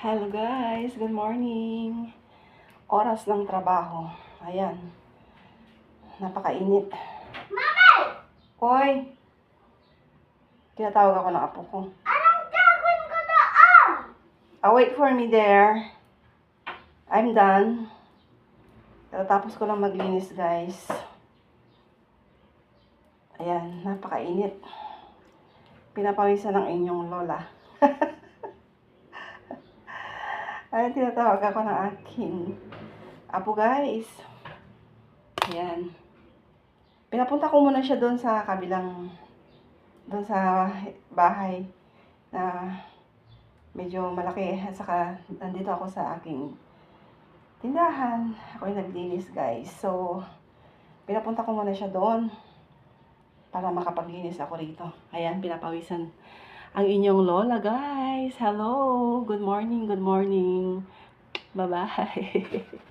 Hello guys, good morning. Oras ng trabaho. Ayan. Napakainit. Mama! Hoy! Tinatawag ako ng apo ko. Anong gagawin ko doon? Wait for me there. I'm done. Tapos ko lang maglinis guys. Ayan, napakainit. Pinapawisan ng inyong lola. Ayan, tinatawag ako ng aking apo guys. Ayan. Pinapunta ko muna siya doon sa kabilang, doon sa bahay na medyo malaki. At saka nandito ako sa aking tindahan. Ako yung naglinis guys. So, pinapunta ko muna siya doon para makapaglinis ako rito. Ayan, pinapawisan ang inyong lola guys. Hello! Good morning, good morning. Bye-bye.